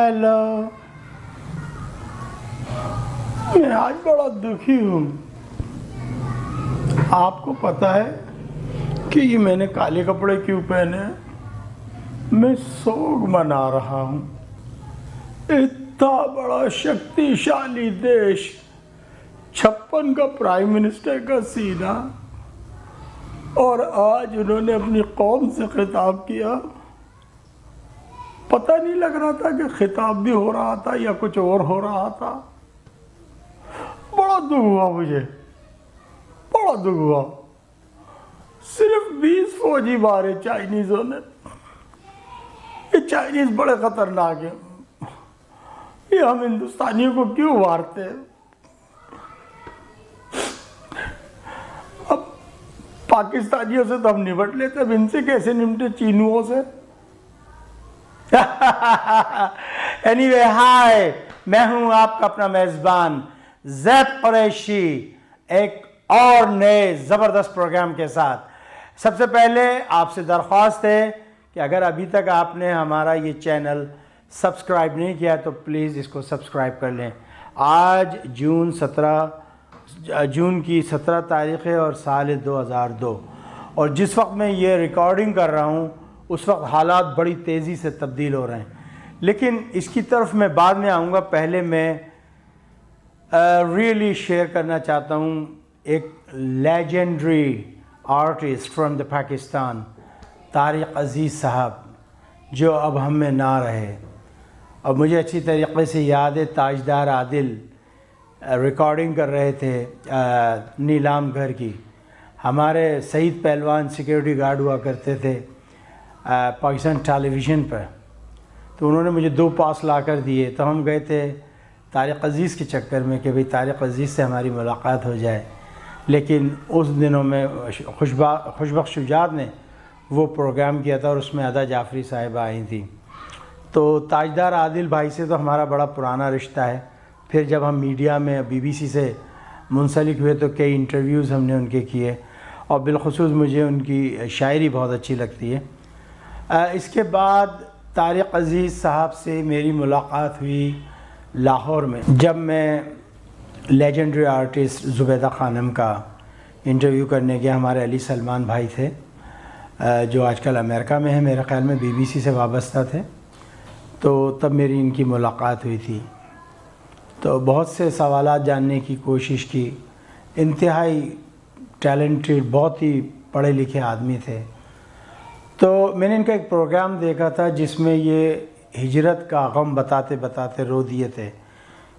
Hello, میں آج بڑا دکھی ہوں۔ آپ کو پتہ ہے کہ یہ میں نے کالے کپڑے کیوں پہنے ہیں؟ میں سوگ منا رہا ہوں۔ اتنا بڑا شکتیشالی دیش، 56 کا پرائم منسٹر کا سینہ، اور آج انہوں نے اپنی قوم سے خطاب کیا۔ پتہ نہیں لگ رہا تھا کہ خطاب بھی ہو رہا تھا یا کچھ اور ہو رہا تھا۔ بڑا دکھ ہوا مجھے، بڑا دکھ ہوا۔ صرف 20 فوجی مارے چائنیزوں نے۔ یہ چائنیز بڑے خطرناک ہیں، یہ ہم ہندوستانیوں کو کیوں مارتے ہیں؟ اب پاکستانیوں سے تو ہم نمٹ لیتے، اب ان سے کیسے نمٹے چینوؤں سے؟ اینیوے ہائے، میں ہوں آپ کا اپنا میزبان زید قریشی، ایک اور نئے زبردست پروگرام کے ساتھ۔ سب سے پہلے آپ سے درخواست ہے کہ اگر ابھی تک آپ نے ہمارا یہ چینل سبسکرائب نہیں کیا تو پلیز اس کو سبسکرائب کر لیں۔ آج جون کی 17 تاریخ ہے اور سال 2002، اور جس وقت میں یہ ریکارڈنگ کر رہا ہوں اس وقت حالات بڑی تیزی سے تبدیل ہو رہے ہیں، لیکن اس کی طرف میں بعد میں آؤں گا۔ پہلے میں ریئلی شیئر کرنا چاہتا ہوں ایک legendary artist from the Pakistan, Tariq Aziz sahab, جو اب ہم میں نہ رہے۔ اور مجھے اچھی طریقے سے یاد ہے تاجدار عادل ریکارڈنگ کر رہے تھے نیلام گھر کی۔ ہمارے سعید پہلوان سیکیورٹی گارڈ ہوا کرتے تھے پاکستان ٹیلی ویژن پر، تو انہوں نے مجھے 2 پاس لا کر دیے، تو ہم گئے تھے طارق عزیز کے چکر میں کہ بھئی طارق عزیز سے ہماری ملاقات ہو جائے۔ لیکن اس دنوں میں خوشبخت شجاعت نے وہ پروگرام کیا تھا اور اس میں ادا جعفری صاحبہ آئی تھیں۔ تو تاجدار عادل بھائی سے تو ہمارا بڑا پرانا رشتہ ہے۔ پھر جب ہم میڈیا میں BBC سے منسلک ہوئے تو کئی انٹرویوز ہم نے ان کے کیے، اور بالخصوص مجھے ان کی شاعری بہت اچھی لگتی ہے۔ اس کے بعد طارق عزیز صاحب سے میری ملاقات ہوئی لاہور میں، جب میں لیجنڈری آرٹسٹ زبیدہ خانم کا انٹرویو کرنے گیا۔ ہمارے علی سلمان بھائی تھے جو آج کل امریکہ میں ہیں، میرے خیال میں BBC سے وابستہ تھے، تو تب میری ان کی ملاقات ہوئی تھی۔ تو بہت سے سوالات جاننے کی کوشش کی۔ انتہائی ٹیلنٹڈ، بہت ہی پڑھے لکھے آدمی تھے۔ تو میں نے ان کا ایک پروگرام دیکھا تھا جس میں یہ ہجرت کا غم بتاتے بتاتے رو دیے تھے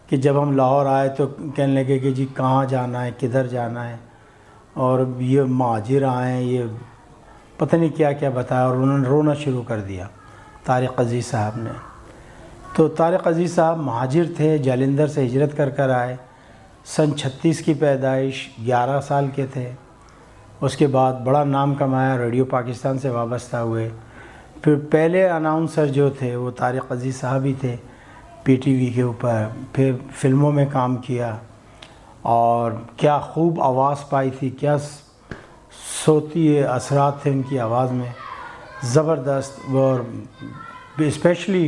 کہ جب ہم لاہور آئے تو کہنے لگے کہ جی کہاں جانا ہے، کدھر جانا ہے، اور یہ مہاجر آئے ہیں، یہ پتہ نہیں کیا کیا بتایا، اور انہوں نے رونا شروع کر دیا طارق عزیز صاحب نے۔ تو طارق عزیز صاحب مہاجر تھے، جالندھر سے ہجرت کر کر آئے، سن 36 کی پیدائش، 11 سال کے تھے۔ اس کے بعد بڑا نام کمایا، ریڈیو پاکستان سے وابستہ ہوئے۔ پھر پہلے اناؤنسر جو تھے وہ طارق عزیز صاحب ہی تھے PTV کے اوپر۔ پھر فلموں میں کام کیا، اور کیا خوب آواز پائی تھی، کیا صوتی اثرات تھے ان کی آواز میں، زبردست۔ اور اسپیشلی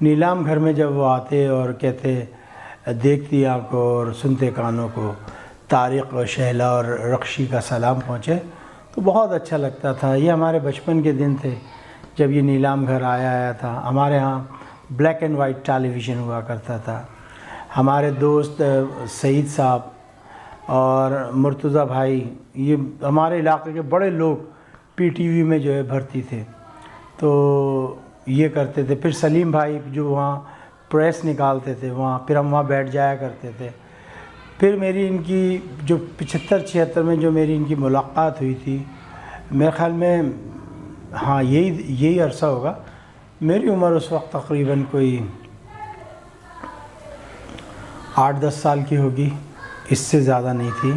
نیلام گھر میں جب وہ آتے اور کہتے دیکھتی آنکھوں اور سنتے کانوں کو طارق و شہلا اور رخشی کا سلام پہنچے، تو بہت اچھا لگتا تھا۔ یہ ہمارے بچپن کے دن تھے جب یہ نیلام گھر آیا تھا۔ ہمارے ہاں black and white television ہوا کرتا تھا۔ ہمارے دوست سعید صاحب اور مرتضیٰ بھائی، یہ ہمارے علاقے کے بڑے لوگ PTV میں جو ہے بھرتی تھے، تو یہ کرتے تھے۔ پھر سلیم بھائی جو وہاں پریس نکالتے تھے وہاں، پھر ہم وہاں بیٹھ جایا کرتے تھے۔ پھر میری ان کی جو 75-76 میں جو میری ان کی ملاقات ہوئی تھی، میرے خیال میں ہاں یہی عرصہ ہوگا۔ میری عمر اس وقت تقریباً کوئی 8-10 سال کی ہوگی، اس سے زیادہ نہیں تھی۔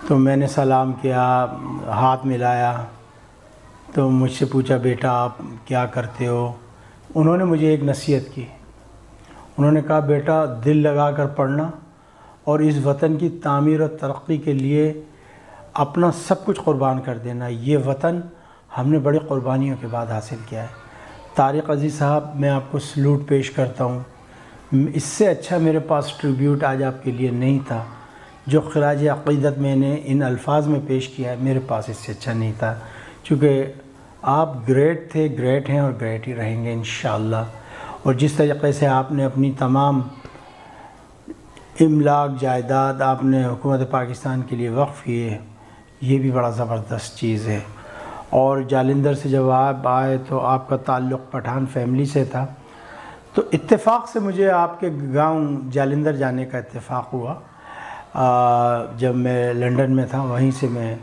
تو میں نے سلام کیا، ہاتھ ملایا، تو مجھ سے پوچھا بیٹا آپ کیا کرتے ہو؟ انہوں نے مجھے ایک نصیحت کی۔ انہوں نے کہا بیٹا دل لگا کر پڑھنا، اور اس وطن کی تعمیر و ترقی کے لیے اپنا سب کچھ قربان کر دینا۔ یہ وطن ہم نے بڑی قربانیوں کے بعد حاصل کیا ہے۔ طارق عزیز صاحب، میں آپ کو سلوٹ پیش کرتا ہوں۔ اس سے اچھا میرے پاس ٹریبیوٹ آج آپ کے لیے نہیں تھا۔ جو خراج عقیدت میں نے ان الفاظ میں پیش کیا ہے، میرے پاس اس سے اچھا نہیں تھا، چونکہ آپ گریٹ تھے، گریٹ ہیں اور گریٹ ہی رہیں گے انشاءاللہ۔ اور جس طریقے سے آپ نے اپنی تمام املاک جائیداد آپ نے حکومت پاکستان کے لیے وقف کیے، یہ بھی بڑا زبردست چیز ہے۔ اور جالندھر سے جب آپ آئے تو آپ کا تعلق پٹھان فیملی سے تھا، تو اتفاق سے مجھے آپ کے گاؤں جالندھر جانے کا اتفاق ہوا۔ جب میں لنڈن میں تھا وہیں سے میں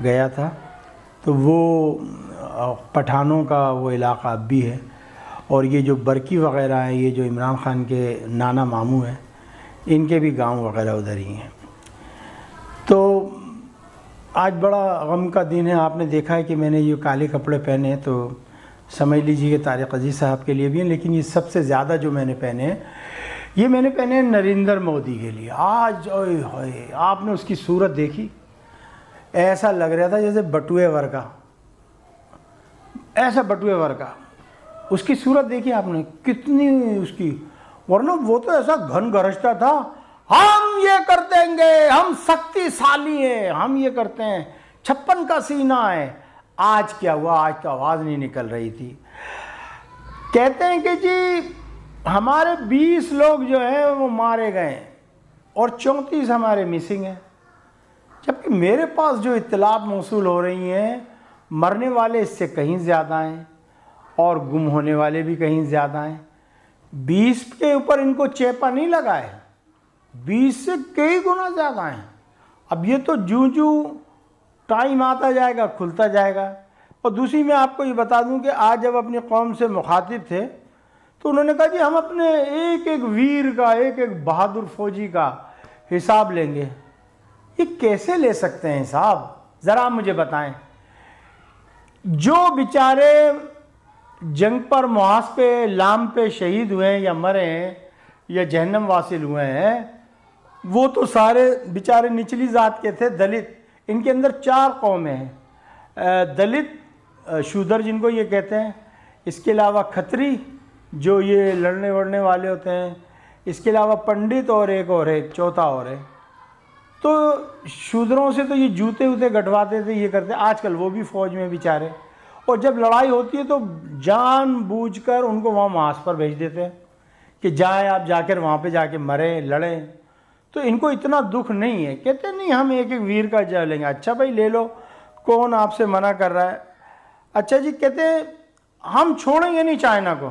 گیا تھا، تو وہ پٹھانوں کا وہ علاقہ اب بھی ہے، اور یہ جو برکی وغیرہ ہیں، یہ جو عمران خان کے نانا ماموں ہیں، ان کے بھی گاؤں وغیرہ ادھر ہی ہیں۔ تو آج بڑا غم کا دن ہے۔ آپ نے دیکھا ہے کہ میں نے یہ کالے کپڑے پہنے ہیں، تو سمجھ لیجیے کہ طارق عزیز صاحب کے لیے بھی ہیں، لیکن یہ سب سے زیادہ جو میں نے پہنے ہیں، یہ میں نے پہنے ہیں نریندر مودی کے لیے۔ آج اوئے ہوئے، آپ نے اس کی صورت دیکھی، ایسا لگ رہا تھا جیسے بٹوئے ورگا، ایسا بٹوئے ورگا۔ اس کی صورت دیکھی آپ نے کتنی اس کی، ورنہ وہ تو ایسا گھن گرجتا تھا، ہم یہ کر دیں گے، ہم سختی سالی ہیں، ہم یہ کرتے ہیں، 56 کا سینہ ہے۔ آج کیا ہوا؟ آج تو آواز نہیں نکل رہی تھی۔ کہتے ہیں کہ جی ہمارے 20 لوگ جو ہیں وہ مارے گئے اور 34 ہمارے مسنگ ہیں، جبکہ میرے پاس جو اطلاعات موصول ہو رہی ہیں، مرنے والے اس سے کہیں زیادہ ہیں اور گم ہونے والے بھی کہیں زیادہ ہیں۔ 20 کے اوپر ان کو چیپا نہیں لگا ہے، 20 سے کئی گنا زیادہ ہیں۔ اب یہ تو جوں ٹائم آتا جائے گا کھلتا جائے گا۔ اور دوسری میں آپ کو یہ بتا دوں کہ آج جب اپنی قوم سے مخاطب تھے تو انہوں نے کہا جی ہم اپنے ایک ایک ویر کا، ایک ایک بہادر فوجی کا حساب لیں گے۔ یہ کیسے لے سکتے ہیں حساب؟ ذرا مجھے بتائیں۔ جو بیچارے جنگ پر، محاذ پہ، لام پہ شہید ہوئے ہیں یا مرے ہیں یا جہنم واصل ہوئے ہیں، وہ تو سارے بیچارے نچلی ذات کے تھے، دلت۔ ان کے اندر 4 قومیں ہیں، دلت، شودر جن کو یہ کہتے ہیں، اس کے علاوہ کھتری جو یہ لڑنے وڑنے والے ہوتے ہیں، اس کے علاوہ پنڈت اور ایک اور ہے، چوتھا اور ہے۔ تو شودروں سے تو یہ جوتے ووتے گٹواتے تھے، یہ کرتے، آج کل وہ بھی فوج میں بیچارے، اور جب لڑائی ہوتی ہے تو جان بوجھ کر ان کو وہاں محاذ پر بھیج دیتے ہیں کہ جائیں آپ جا کر وہاں پہ جا کے مریں، لڑیں۔ تو ان کو اتنا دکھ نہیں ہے، کہتے نہیں ہم ایک ایک ویر کا جا لیں گے۔ اچھا بھائی لے لو، کون آپ سے منع کر رہا ہے؟ اچھا جی، کہتے ہیں ہم چھوڑیں گے نہیں چائنا کو۔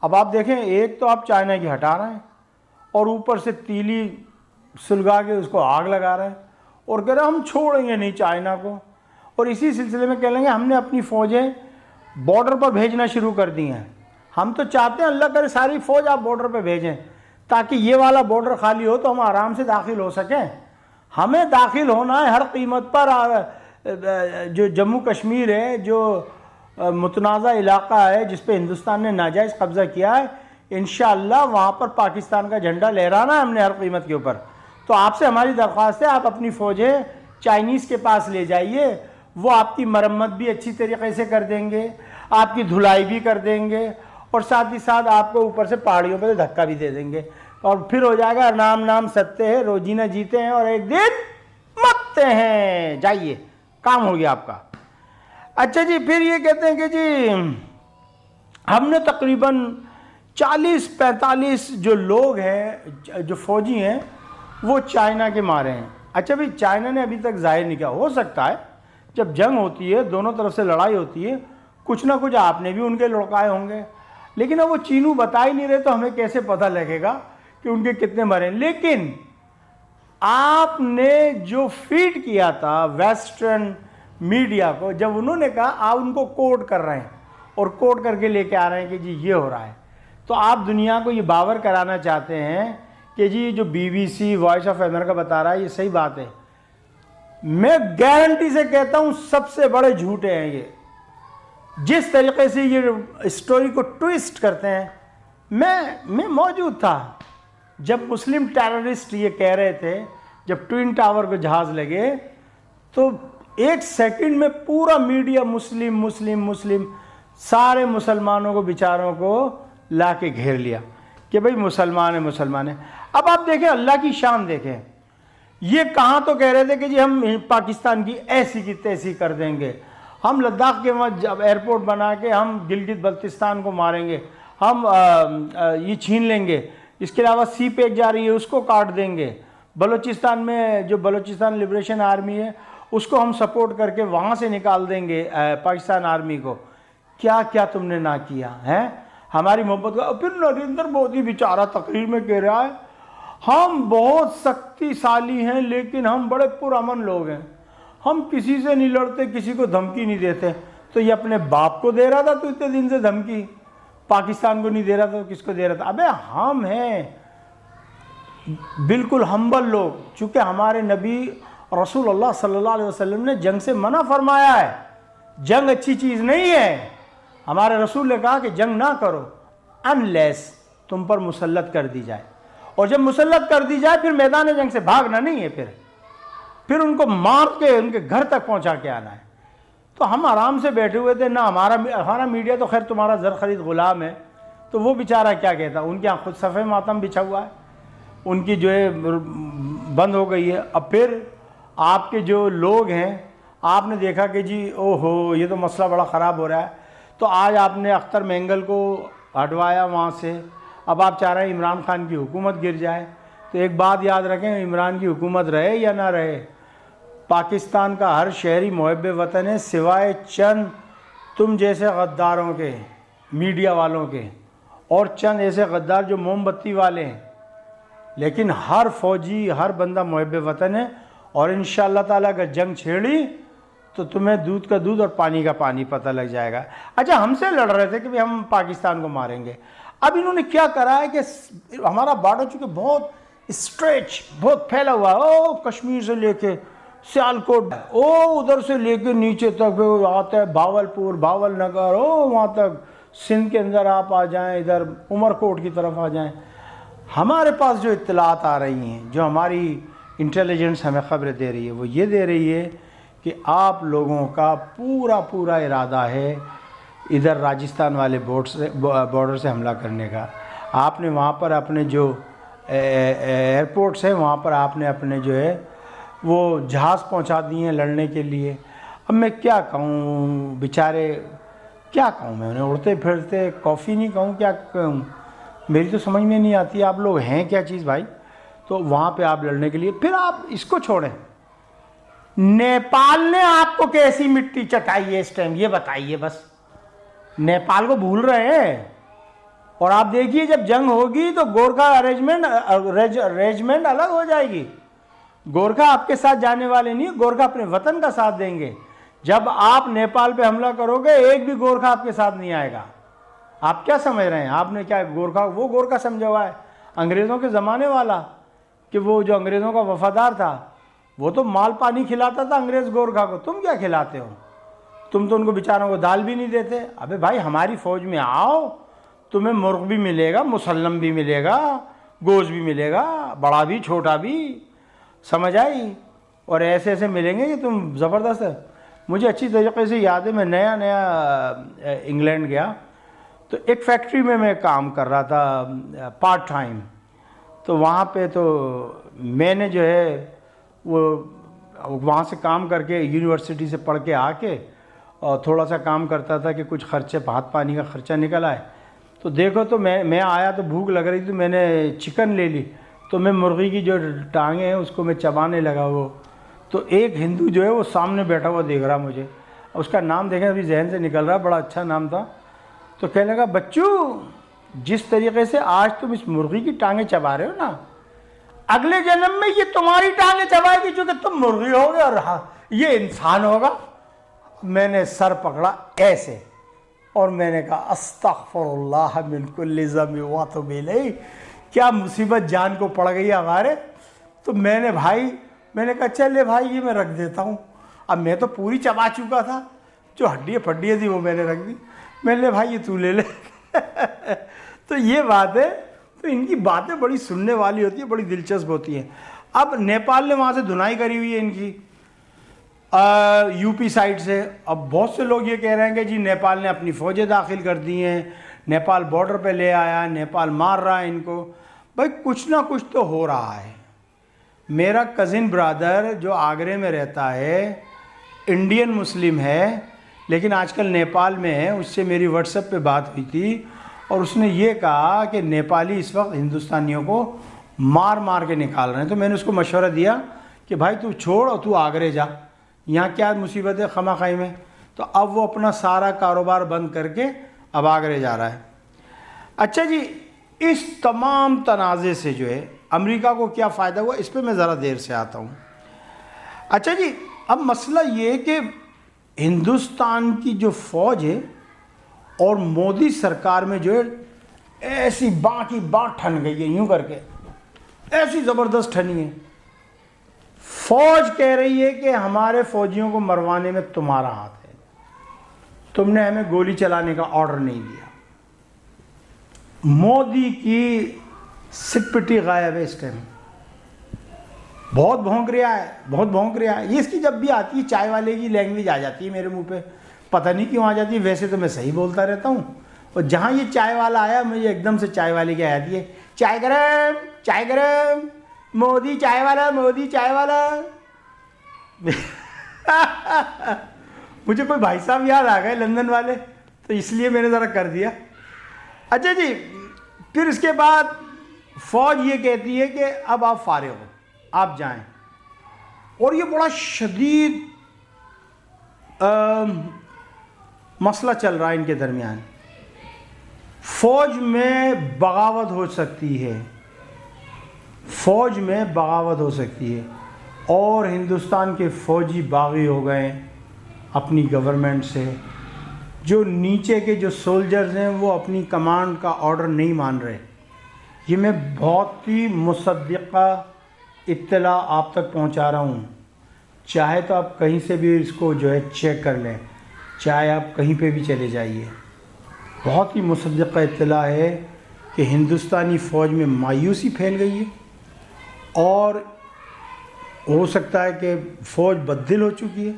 اب آپ دیکھیں، ایک تو آپ چائنا کی ہٹا رہے ہیں اور اوپر سے تیلی سلگا کے اس کو آگ لگا رہے ہیں، اور کہہ رہے ہیں ہم چھوڑیں گے نہیں چائنا کو۔ اور اسی سلسلے میں کہہ لیں گے ہم نے اپنی فوجیں بارڈر پر بھیجنا شروع کر دی ہیں۔ ہم تو چاہتے ہیں اللہ کرے ساری فوج آپ بارڈر پہ بھیجیں تاکہ یہ والا بارڈر خالی ہو تو ہم آرام سے داخل ہو سکیں۔ ہمیں داخل ہونا ہے ہر قیمت پر۔ جو جموں کشمیر ہے، جو متنازع علاقہ ہے جس پہ ہندوستان نے ناجائز قبضہ کیا ہے، انشاءاللہ وہاں پر پاکستان کا جھنڈا لہرانا ہے ہم نے ہر قیمت کے اوپر۔ تو آپ سے ہماری درخواست ہے، آپ اپنی فوجیں چائنیز کے پاس لے جائیے، وہ آپ کی مرمت بھی اچھی طریقے سے کر دیں گے، آپ کی دھلائی بھی کر دیں گے، اور ساتھ ہی ساتھ آپ کو اوپر سے پہاڑیوں پہ دھکا بھی دے دیں گے، اور پھر ہو جائے گا نام ستے ہیں، روزی نہ جیتے ہیں اور ایک دن مرتے ہیں، جائیے کام ہو گیا آپ کا۔ اچھا جی، پھر یہ کہتے ہیں کہ جی ہم نے تقریباً 40-45 جو لوگ ہیں، جو فوجی ہیں، وہ چائنا کے مارے ہیں۔ اچھا بھئی، چائنا نے ابھی تک ظاہر نہیں کیا، ہو سکتا ہے جب جنگ ہوتی ہے، دونوں طرف سے لڑائی ہوتی ہے، کچھ نہ کچھ آپ نے بھی ان کے لڑکائے ہوں گے، لیکن اب وہ چینو بتا ہی نہیں رہے تو ہمیں کیسے پتہ لگے گا کہ ان کے کتنے مرے ہیں۔ لیکن آپ نے جو فیڈ کیا تھا ویسٹرن میڈیا کو، جب انہوں نے کہا آپ ان کو کوٹ کر رہے ہیں اور کوٹ کر کے لے کے آ رہے ہیں کہ جی یہ ہو رہا ہے، تو آپ دنیا کو یہ باور کرانا چاہتے ہیں کہ جی جو BBC، وائس آف امریکہ بتا رہا ہے یہ صحیح بات ہے۔ میں گارنٹی سے کہتا ہوں سب سے بڑے جھوٹے ہیں یہ، جس طریقے سے یہ اسٹوری کو ٹویسٹ کرتے ہیں۔ میں موجود تھا جب مسلم ٹیررسٹ یہ کہہ رہے تھے، جب ٹوئن ٹاور کو جہاز لگے تو ایک سیکنڈ میں پورا میڈیا مسلم مسلم مسلم سارے مسلمانوں کو بیچاروں کو لا کے گھیر لیا کہ بھئی مسلمان ہیں مسلمان ہیں. اب آپ دیکھیں اللہ کی شان دیکھیں, یہ کہاں تو کہہ رہے تھے کہ جی ہم پاکستان کی ایسی کی تیسی کر دیں گے, ہم لداخ کے وہاں جب ایئرپورٹ بنا کے ہم گلگت بلتستان کو ماریں گے, ہم یہ چھین لیں گے, اس کے علاوہ سی پیک جا رہی ہے اس کو کاٹ دیں گے, بلوچستان میں جو بلوچستان لبریشن آرمی ہے اس کو ہم سپورٹ کر کے وہاں سے نکال دیں گے پاکستان آرمی کو. کیا کیا تم نے نہ کیا ہے ہماری محبت کا. پھر نریندر مودی بیچارہ تقریر میں کہہ رہا ہے ہم بہت سختی سالی ہیں لیکن ہم بڑے پرامن لوگ ہیں, ہم کسی سے نہیں لڑتے, کسی کو دھمکی نہیں دیتے. تو یہ اپنے باپ کو دے رہا تھا تو اتنے دن سے دھمکی, پاکستان کو نہیں دے رہا تھا, کس کو دے رہا تھا؟ ابے ہم ہیں بالکل ہمبل لوگ, چونکہ ہمارے نبی رسول اللہ صلی اللہ علیہ وسلم نے جنگ سے منع فرمایا ہے, جنگ اچھی چیز نہیں ہے. ہمارے رسول نے کہا کہ جنگ نہ کرو انلیس تم پر مسلط کر دی جائے, اور جب مسلط کر دی جائے پھر میدان جنگ سے بھاگنا نہیں ہے, پھر ان کو مار کے ان کے گھر تک پہنچا کے آنا ہے. تو ہم آرام سے بیٹھے ہوئے تھے, نہ ہمارا میڈیا تو خیر تمہارا زر خرید غلام ہے, تو وہ بیچارہ کیا کہتا, ان کے یہاں خود صفحہ ماتم بچھا ہوا ہے, ان کی جو ہے بند ہو گئی ہے. اب پھر آپ کے جو لوگ ہیں آپ نے دیکھا کہ جی او ہو یہ تو مسئلہ بڑا خراب ہو رہا ہے, تو آج آپ نے اختر مینگل کو ہٹوایا وہاں سے, اب آپ چاہ رہے ہیں عمران خان کی حکومت گر جائے. تو ایک بات یاد رکھیں, عمران کی حکومت رہے یا نہ رہے, پاکستان کا ہر شہری محب وطن ہے سوائے چند تم جیسے غداروں کے, میڈیا والوں کے, اور چند ایسے غدار جو موم بتی والے ہیں. لیکن ہر فوجی ہر بندہ محب وطن ہے, اور انشاءاللہ تعالیٰ اگر جنگ چھیڑی تو تمہیں دودھ کا دودھ اور پانی کا پانی پتہ لگ جائے گا. اچھا ہم سے لڑ رہے تھے کہ ہم پاکستان کو ماریں گے, اب انہوں نے کیا کرا ہے کہ ہمارا بارڈر چونکہ بہت اسٹریچ بہت پھیلا ہوا ہے, او کشمیر سے لے کے سیالکوٹ, او ادھر سے لے کے نیچے تک آتا ہے بھاولپور, بھاول نگر, او وہاں تک سندھ کے اندر آپ آ جائیں, ادھر عمر کوٹ کی طرف آ جائیں. ہمارے پاس جو اطلاعات آ رہی ہیں, جو ہماری انٹیلیجنس ہمیں خبریں دے رہی ہے, وہ یہ دے رہی ہے کہ آپ لوگوں کا پورا ارادہ ہے ادھر راجستھان والے بارڈر سے حملہ کرنے کا. آپ نے وہاں پر اپنے جو ایئرپورٹس ہیں وہاں پر آپ نے اپنے جو ہے وہ جہاز پہنچا دیے ہیں لڑنے کے لیے. اب میں کیا کہوں بیچارے, کیا کہوں میں انہیں, اڑتے پھرتے کافی نہیں کہوں, کیا کہوں, میری تو سمجھ میں نہیں آتی آپ لوگ ہیں کیا چیز بھائی. تو وہاں پہ آپ لڑنے کے لیے, پھر آپ اس کو چھوڑیں, نیپال نے آپ کو کیسی مٹی چٹائی ہے اس ٹائم یہ بتائیے بس. نیپال کو بھول رہے ہیں, اور آپ دیکھیے جب جنگ ہوگی تو گورکھا ریجمنٹ الگ ہو جائے گی. گورکھا آپ کے ساتھ جانے والے نہیں, گورکھا اپنے وطن کا ساتھ دیں گے. جب آپ نیپال پہ حملہ کرو گے ایک بھی گورکھا آپ کے ساتھ نہیں آئے گا. آپ کیا سمجھ رہے ہیں, آپ نے کیا گورکھا, وہ گورکھا سمجھا ہوا ہے انگریزوں کے زمانے والا, کہ وہ جو انگریزوں کا وفادار تھا وہ تو مال پانی کھلاتا تھا انگریز گورکھا کو, تم کیا کھلاتے ہو, تم تو ان کو بیچاروں کو دال بھی نہیں دیتے. ابے بھائی ہماری فوج میں آؤ, تمہیں مرغ بھی ملے گا, مسلم بھی ملے گا, گوشت بھی ملے گا, بڑا بھی چھوٹا بھی, سمجھ آئی, اور ایسے ایسے ملیں گے کہ تم زبردست ہے. مجھے اچھی طریقے سے یاد ہے, میں نیا انگلینڈ گیا تو ایک فیکٹری میں کام کر رہا تھا پارٹ ٹائم. تو وہاں پہ تو میں نے جو ہے وہ وہاں سے کام کر کے یونیورسٹی سے پڑھ کے آ کے اور تھوڑا سا کام کرتا تھا کہ کچھ خرچے ہاتھ پانی کا خرچہ نکل آئے. تو دیکھو تو میں آیا تو بھوک لگ رہی تھی, میں نے چکن لے لی, تو میں مرغی کی جو ٹانگیں ہیں اس کو میں چبانے لگا. وہ تو ایک ہندو جو ہے وہ سامنے بیٹھا ہوا دیکھ رہا مجھے, اس کا نام دیکھیں ابھی ذہن سے نکل رہا, بڑا اچھا نام تھا. تو کہنے لگا بچوں جس طریقے سے آج تم اس مرغی کی ٹانگیں چبا رہے ہو نا, اگلے جنم میں یہ تمہاری ٹانگیں چبائے گی چونکہ تم مرغی ہوگے اور یہ انسان ہوگا. میں نے سر پکڑا ایسے اور میں نے کہا استغفر اللہ من کل ذنب واتوب الیہ, کیا مصیبت جان کو پڑ گئی ہمارے. تو میں نے کہا چلے بھائی یہ میں رکھ دیتا ہوں. اب میں تو پوری چبا چکا تھا, جو ہڈیاں تھی وہ میں نے رکھ دی. میں نے بھائی یہ تو لے لے. تو یہ بات ہے, تو ان کی باتیں بڑی سننے والی ہوتی ہیں, بڑی دلچسپ ہوتی ہیں. اب نیپال نے وہاں سے دھنائی کری ہوئی ہے ان کی, یو پی سائڈ سے. اب بہت سے لوگ یہ کہہ رہے ہیں کہ جی نیپال نے اپنی فوجیں داخل کر دی ہیں, نیپال بارڈر پہ لے آیا, نیپال مار رہا ہے ان کو. بھائی کچھ نہ کچھ تو ہو رہا ہے. میرا کزن برادر جو آگرے میں رہتا ہے, انڈین مسلم ہے لیکن آج کل نیپال میں ہے, اس سے میری واٹس ایپ پہ بات ہوئی تھی اور اس نے یہ کہا کہ نیپالی اس وقت ہندوستانیوں کو مار مار کے نکال رہے ہیں. تو میں نے اس کو مشورہ دیا کہ بھائی تو چھوڑ اور تو آگرے جا, یہاں کیا مصیبت ہے خواہ خواہی میں. تو اب وہ اپنا سارا کاروبار بند کر کے اب آگرے جا رہا ہے. اچھا جی, اس تمام تنازع سے جو ہے امریکہ کو کیا فائدہ ہوا, اس پہ میں ذرا دیر سے آتا ہوں. اچھا جی, اب مسئلہ یہ کہ ہندوستان کی جو فوج ہے اور مودی سرکار میں جو ہے ایسی باں کی باں ٹھن گئی ہے, یوں کر کے ایسی زبردست ٹھنی ہے. فوج کہہ رہی ہے کہ ہمارے فوجیوں کو مروانے میں تمہارا ہاتھ ہے, تم نے ہمیں گولی چلانے کا آرڈر نہیں دیا. مودی کی سٹ پٹی غائب ہے اس ٹائم, بہت بھونک رہا ہے, بہت بھونک رہا ہے. یہ اس کی جب بھی آتی ہے چائے والے کی لینگویج آ جاتی ہے میرے منہ پہ, پتہ نہیں کیوں آ جاتی ہے. ویسے تو میں صحیح بولتا رہتا ہوں, اور جہاں یہ چائے والا آیا مجھے ایک دم سے چائے والے کی آ جاتی ہے, چائے گرم چائے گرم, مودی چائے والا, مودی چائے والا. مجھے کوئی بھائی صاحب یاد آ گئے لندن والے, تو اس لیے میں نے ذرا کر دیا. اچھا جی, پھر اس کے بعد فوج یہ کہتی ہے کہ اب آپ فارغ ہو, آپ جائیں. اور یہ بڑا شدید مسئلہ چل رہا ہے ان کے درمیان. فوج میں بغاوت ہو سکتی ہے, فوج میں بغاوت ہو سکتی ہے, اور ہندوستان کے فوجی باغی ہو گئے اپنی گورنمنٹ سے. جو نیچے کے جو سولجرز ہیں وہ اپنی کمانڈ کا آرڈر نہیں مان رہے. یہ میں بہت ہی مصدقہ اطلاع آپ تک پہنچا رہا ہوں. چاہے تو آپ کہیں سے بھی اس کو جو ہے چیک کر لیں, چاہے آپ کہیں پہ بھی چلے جائیے. بہت ہی مصدقہ اطلاع ہے کہ ہندوستانی فوج میں مایوسی پھیل گئی ہے, اور ہو سکتا ہے کہ فوج بددل ہو چکی ہے,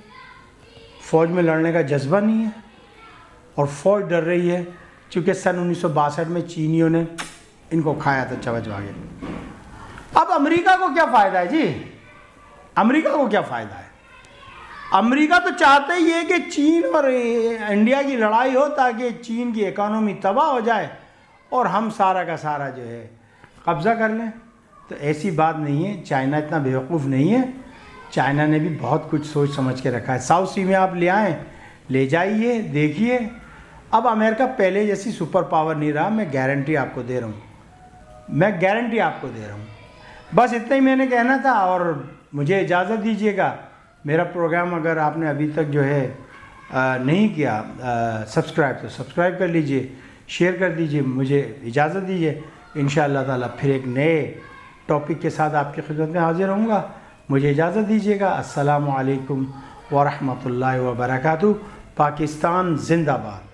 فوج میں لڑنے کا جذبہ نہیں ہے, اور فوج ڈر رہی ہے چونکہ سن 1962 میں چینیوں نے ان کو کھایا تھا چبا چبا کے. اب امریکہ کو کیا فائدہ ہے جی, امریکہ کو کیا فائدہ ہے؟ امریکہ تو چاہتا ہی ہے کہ چین اور انڈیا کی لڑائی ہو تاکہ چین کی اکانومی تباہ ہو جائے اور ہم سارا کا سارا جو ہے قبضہ کر لیں. تو ایسی بات نہیں ہے, چائنا اتنا بیوقوف نہیں ہے. چائنا نے بھی بہت کچھ سوچ سمجھ کے رکھا ہے. ساؤتھ سی میں آپ لے آئیں, لے جائیے, دیکھیے. اب امریکہ پہلے جیسی سپر پاور نہیں رہا, میں گارنٹی آپ کو دے رہا ہوں, میں گارنٹی آپ کو دے رہا ہوں. بس اتنا ہی میں نے کہنا تھا, اور مجھے اجازت دیجیے گا. میرا پروگرام اگر آپ نے ابھی تک جو ہے نہیں کیا سبسکرائب, تو سبسکرائب کر لیجئے, شیئر کر دیجئے. مجھے اجازت دیجیے, انشاءاللہ تعالیٰ پھر ایک نئے ٹاپک کے ساتھ آپ کی خدمت میں حاضر ہوں گا. مجھے اجازت دیجیے گا. السلام علیکم ورحمۃ اللہ وبرکاتہ. پاکستان زندہ باد.